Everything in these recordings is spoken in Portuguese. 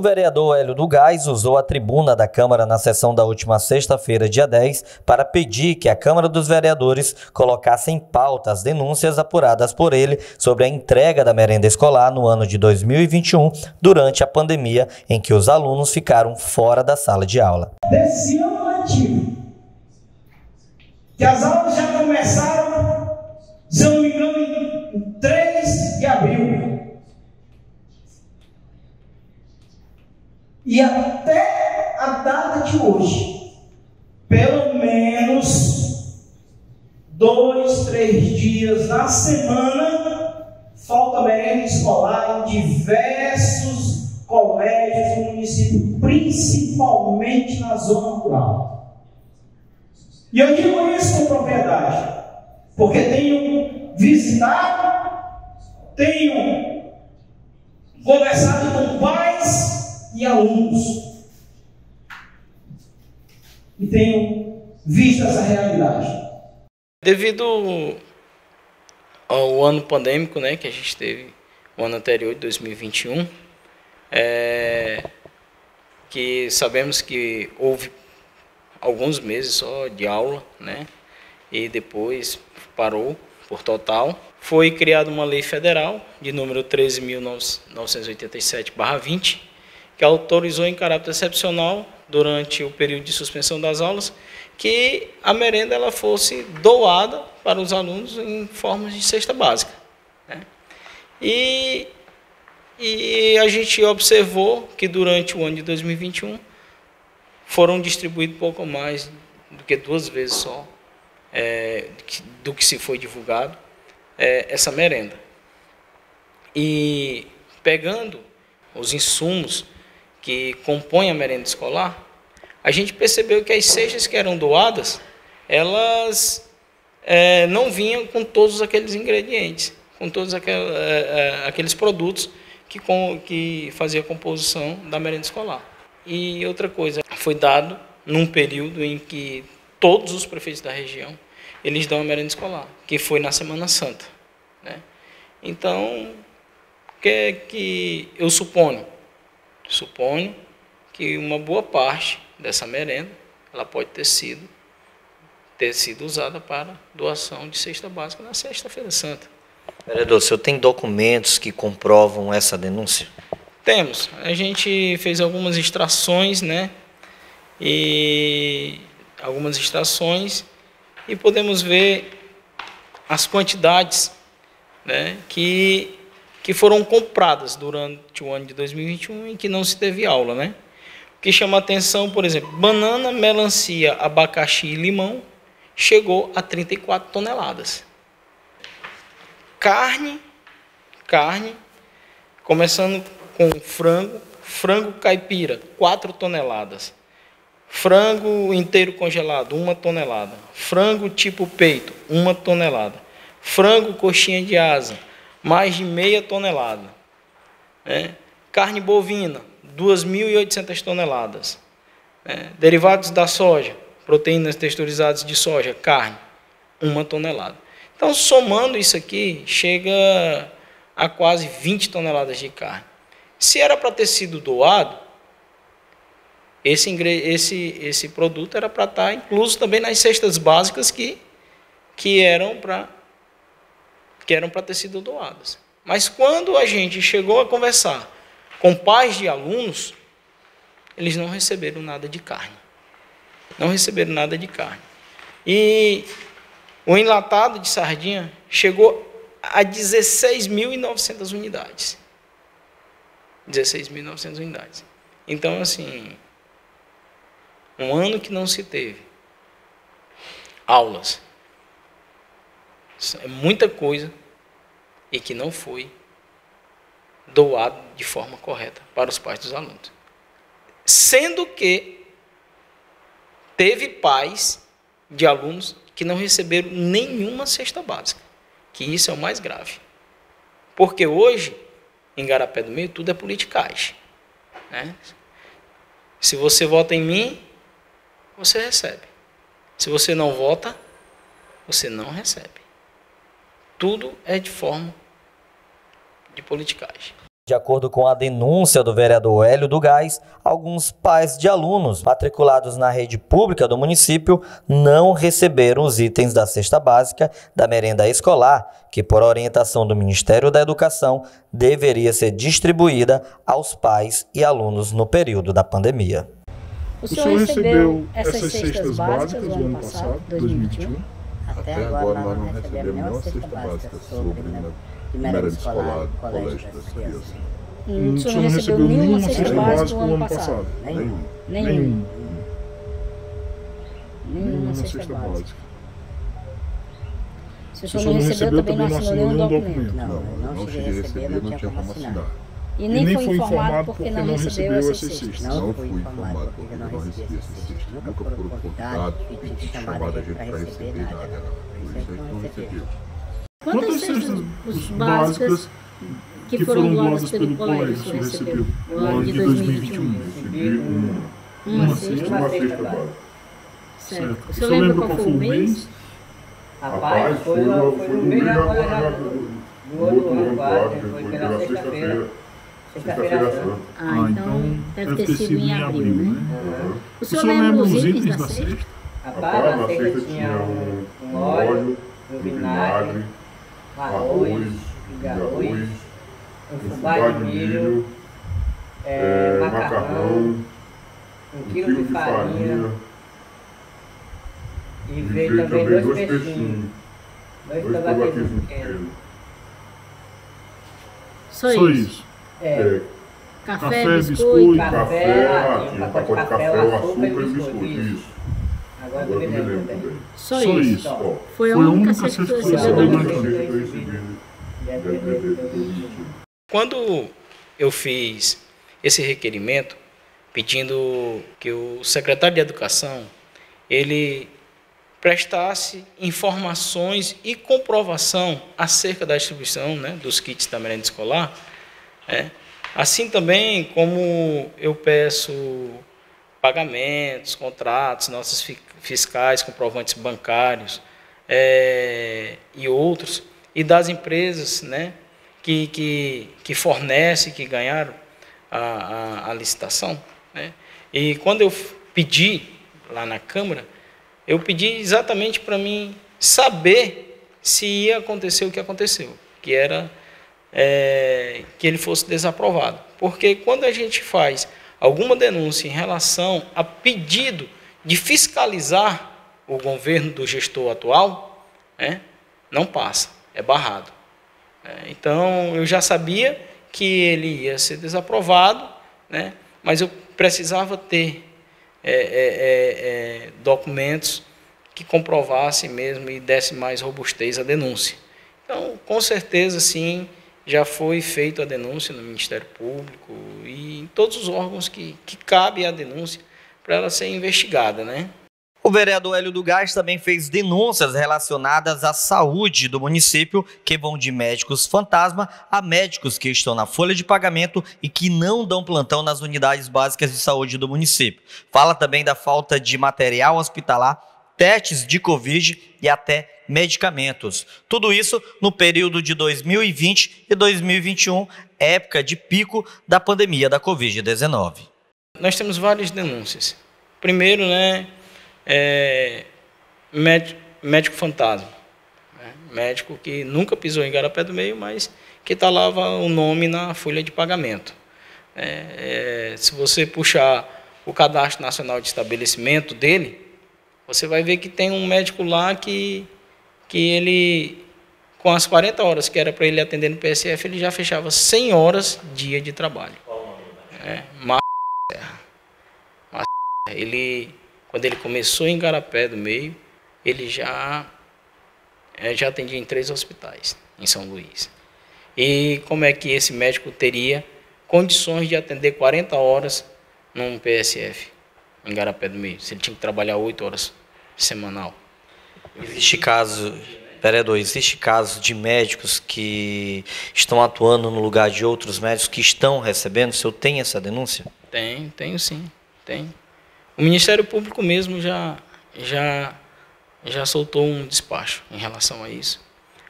O vereador Hélio do Gás usou a tribuna da Câmara na sessão da última sexta-feira, dia 10, para pedir que a Câmara dos Vereadores colocasse em pauta as denúncias apuradas por ele sobre a entrega da merenda escolar no ano de 2021, durante a pandemia em que os alunos ficaram fora da sala de aula. Desse ano letivo, que as aulas já começaram, se eu não me engano, em 3 de abril. E até a data de hoje, pelo menos 2, 3 dias na semana, falta merenda escolar em diversos colégios do município, principalmente na zona rural. E eu digo isso com propriedade, porque tenho visitado, tenho conversado com pais e alunos, e tenho visto essa realidade. Devido ao ano pandêmico, que a gente teve o ano anterior, de 2021, que sabemos que houve alguns meses só de aula, e depois parou por total. Foi criada uma lei federal de número 13.987/20, que autorizou em caráter excepcional, durante o período de suspensão das aulas, que a merenda ela fosse doada para os alunos em forma de cesta básica. E a gente observou que durante o ano de 2021 foram distribuídos pouco mais do que 2 vezes só do que se foi divulgado essa merenda. E pegando os insumos que compõem a merenda escolar, a gente percebeu que as cestas que eram doadas, elas não vinham com todos aqueles ingredientes, com todos aqueles produtos que faziam a composição da merenda escolar. E outra coisa, foi dado num período em que todos os prefeitos da região, eles dão a merenda escolar, que foi na Semana Santa. Então, o que eu suponho? Suponho que uma boa parte dessa merenda ela pode ter sido usada para doação de cesta básica na Sexta-feira Santa. Vereador, o senhor tem documentos que comprovam essa denúncia? Temos. A gente fez algumas extrações, e podemos ver as quantidades, que foram compradas durante o ano de 2021 em que não se teve aula, O que chama a atenção, por exemplo, banana, melancia, abacaxi e limão chegou a 34 toneladas. Carne, começando com frango caipira, 4 toneladas. Frango inteiro congelado, 1 tonelada. Frango tipo peito, 1 tonelada. Frango coxinha de asa, mais de meia tonelada. Carne bovina, 2.800 toneladas. Derivados da soja, proteínas texturizadas de soja, carne, 1 tonelada. Então, somando isso aqui, chega a quase 20 toneladas de carne. Se era para ter sido doado, esse produto era para estar incluso também nas cestas básicas que eram para ter sido doadas. Mas quando a gente chegou a conversar com pais de alunos, eles não receberam nada de carne. Não receberam nada de carne. E o enlatado de sardinha chegou a 16.900 unidades. 16.900 unidades. Então, assim, um ano que não se teve aulas, é muita coisa e que não foi doado de forma correta para os pais dos alunos. Sendo que teve pais de alunos que não receberam nenhuma cesta básica, que isso é o mais grave. Porque hoje, em Garapé do Meio, tudo é politicagem. Se você vota em mim, você recebe. Se você não vota, você não recebe. Tudo é de forma de politicagem. De acordo com a denúncia do vereador Hélio do Gás, alguns pais de alunos matriculados na rede pública do município não receberam os itens da cesta básica da merenda escolar, que por orientação do Ministério da Educação deveria ser distribuída aos pais e alunos no período da pandemia. O senhor recebeu essas cestas básicas no ano passado, 2021? Até agora nós não recebemos nenhuma cesta básica sobre merenda escolar do colégio das crianças. O senhor não recebeu nenhuma cesta básica no ano passado? Nenhuma cesta básica. Se o senhor não recebeu, também não assinou nenhum documento? Não cheguei a receber, não tinha como assinar. E nem foi informado porque não recebeu essas cestas? Não fui informado porque não recebi essas cestas. Nunca foram contados, chamado a gente para receber nada. Por isso a gente não recebeu. Quantas cestas básicas que foram doadas pelo colégio o senhor recebeu no ano de 2021? Recebi uma cesta básica. Certo. O senhor lembra qual foi o mês? Rapaz, foi no mês agora do ano 4, foi pela sexta-feira. Sexta-feira Santa. Então deve ter sido em abril, né? O senhor lembra os itens da cesta? Rapaz, na cesta tinha um óleo, um vinagre, arroz, um fubá de milho, macarrão, 1 quilo de farinha e veio também 2 peixinhos, 2 tabaquinhos pequenos. Só isso? Café, biscoito, café, um pacote de café, açúcar e biscoito. Isso. Agora eu me lembro também. Só isso? Foi a única cesta que você recebeu? Quando eu fiz esse requerimento pedindo que o secretário de Educação ele prestasse informações e comprovação acerca da distribuição, né, dos kits da merenda escolar, assim também como eu peço pagamentos, contratos, notas fiscais, comprovantes bancários e outros, e das empresas, né, que fornecem, que ganharam a licitação, né? E quando eu pedi lá na Câmara, eu pedi exatamente para mim saber se ia acontecer o que aconteceu, que era que ele fosse desaprovado. Porque quando a gente faz alguma denúncia em relação a pedido de fiscalizar o governo do gestor atual, não passa, é barrado. Então, eu já sabia que ele ia ser desaprovado, né? Mas eu precisava ter documentos que comprovassem mesmo e dessem mais robustez à denúncia. Então, com certeza, sim, já foi feita a denúncia no Ministério Público e em todos os órgãos que cabe a denúncia para ela ser investigada, né? O vereador Hélio do Gás também fez denúncias relacionadas à saúde do município, que vão de médicos fantasma a médicos que estão na folha de pagamento e que não dão plantão nas unidades básicas de saúde do município. Fala também da falta de material hospitalar, testes de Covid e até medicamentos. Tudo isso no período de 2020 e 2021, época de pico da pandemia da Covid-19. Nós temos várias denúncias. Primeiro, médico fantasma, médico que nunca pisou em Igarapé do Meio, mas que está lá o nome na folha de pagamento. Se você puxar o Cadastro Nacional de Estabelecimento dele, você vai ver que tem um médico lá que ele, com as 40 horas que era para ele atender no PSF, ele já fechava 100 horas dia de trabalho. Quando ele começou em Igarapé do Meio, ele já atendia em 3 hospitais em São Luís. E como é que esse médico teria condições de atender 40 horas num PSF em Igarapé do Meio, se ele tinha que trabalhar 8 horas semanal? Existe caso de médicos que estão atuando no lugar de outros médicos que estão recebendo? O senhor tem essa denúncia? Tenho sim, tem. O Ministério Público mesmo já soltou um despacho em relação a isso.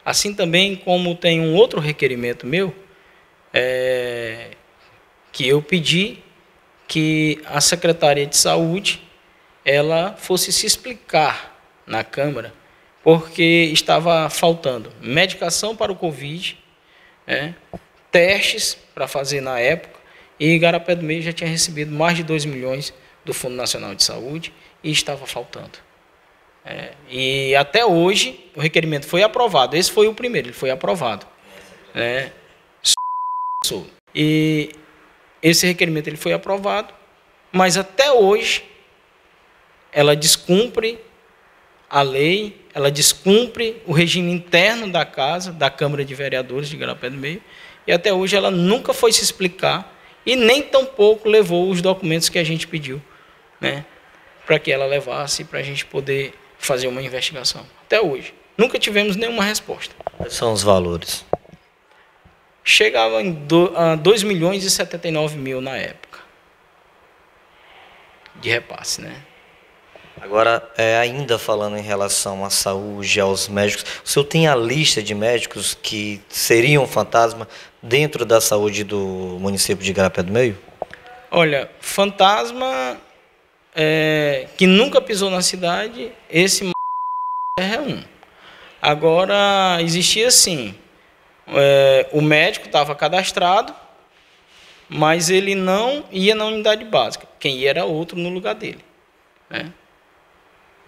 Assim também como tem um outro requerimento meu, que eu pedi que a Secretaria de Saúde ela fosse se explicar na Câmara, porque estava faltando medicação para o Covid, testes para fazer na época, e Igarapé do Meio já tinha recebido mais de 2 milhões do Fundo Nacional de Saúde e estava faltando. E até hoje o requerimento foi aprovado. Esse foi o primeiro, ele foi aprovado. E esse requerimento ele foi aprovado, mas até hoje ela descumpre a lei, ela descumpre o regime interno da casa, da Câmara de Vereadores de Igarapé do Meio, e até hoje ela nunca foi se explicar e nem tampouco levou os documentos que a gente pediu, para que ela levasse, para a gente poder fazer uma investigação. Até hoje. Nunca tivemos nenhuma resposta. Quais são os valores? Chegava a 2 milhões e 79 mil na época de repasse, Agora, ainda falando em relação à saúde, aos médicos, o senhor tem a lista de médicos que seriam fantasma dentro da saúde do município de Igarapé do Meio? Olha, fantasma que nunca pisou na cidade, esse é um. Agora, existia assim, o médico estava cadastrado, mas ele não ia na unidade básica. Quem ia era outro no lugar dele.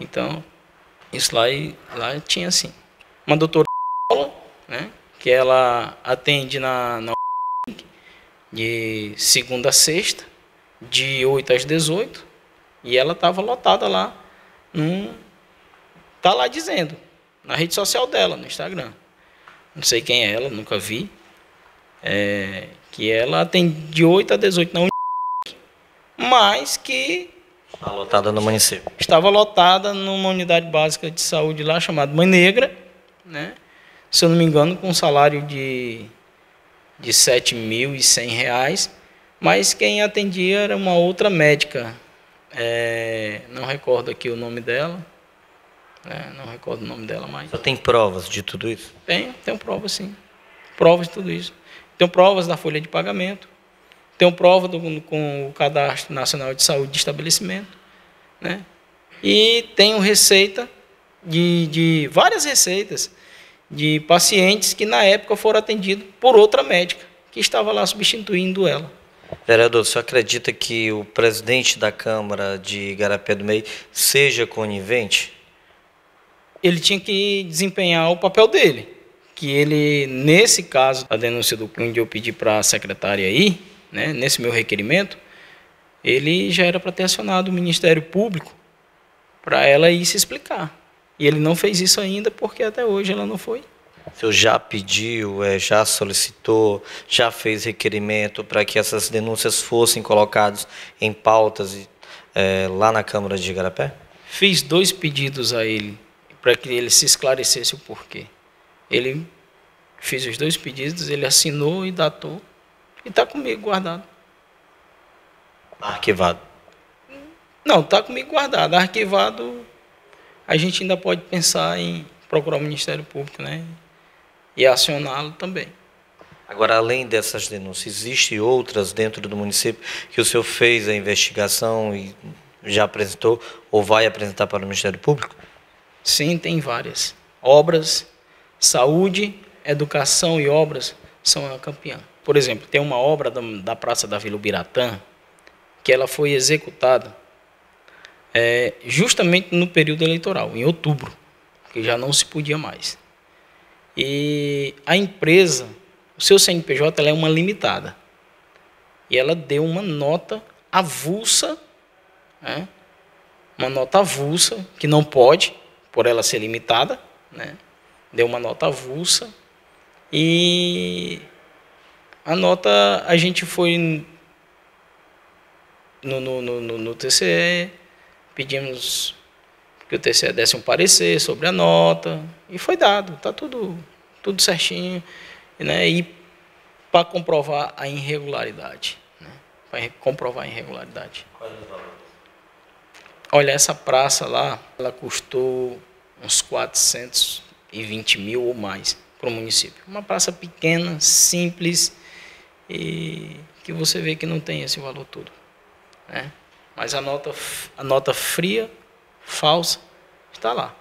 Então, isso lá tinha assim. Uma doutora, que ela atende na de segunda a sexta, de 8 às 18, e ela estava lotada lá. Está lá dizendo, na rede social dela, no Instagram. Não sei quem é ela, nunca vi. Que ela atende de 8 a 18 na mas que Está lotada no município. Estava lotada numa unidade básica de saúde lá, chamada Mãe Negra, se eu não me engano, com um salário de R$ 7.100, mas quem atendia era uma outra médica. Não recordo aqui o nome dela. Não recordo o nome dela mais. Você tem provas de tudo isso? Tenho provas, sim. Provas de tudo isso. Tenho provas da folha de pagamento. Tenho prova com o Cadastro Nacional de Saúde de Estabelecimento. E tenho receita de várias receitas de pacientes que na época foram atendidos por outra médica que estava lá substituindo ela. Vereador, o senhor acredita que o presidente da Câmara de Igarapé do Meio seja conivente? Ele tinha que desempenhar o papel dele, que ele, nesse caso, a denúncia do onde eu pedi para a secretária ir, nesse meu requerimento, ele já era para ter acionado o Ministério Público para ela ir se explicar. E ele não fez isso ainda porque até hoje ela não foi. O senhor já pediu, já solicitou, já fez requerimento para que essas denúncias fossem colocadas em pautas lá na Câmara de Igarapé? Fiz 2 pedidos a ele para que ele se esclarecesse o porquê. Ele fez os 2 pedidos, ele assinou e datou e está comigo guardado. Arquivado? Não, está comigo guardado. Arquivado, a gente ainda pode pensar em procurar o Ministério Público, e acioná-lo também. Agora, além dessas denúncias, existem outras dentro do município que o senhor fez a investigação e já apresentou ou vai apresentar para o Ministério Público? Sim, tem várias. Obras, saúde, educação e obras são a campeã. Por exemplo, tem uma obra da Praça da Vila Ubiratã que ela foi executada justamente no período eleitoral, em outubro, que já não se podia mais. E a empresa, o seu CNPJ, ela é uma limitada. E ela deu uma nota avulsa, uma nota avulsa, que não pode, por ela ser limitada, deu uma nota avulsa, e a nota, a gente foi no TCE, pedimos que o TCE desse um parecer sobre a nota, e foi dado, está tudo certinho, e para comprovar a irregularidade. Para comprovar a irregularidade. Olha, essa praça lá, ela custou uns 420 mil ou mais para o município. Uma praça pequena, simples e que você vê que não tem esse valor todo, né? Mas a nota fria, falsa, está lá.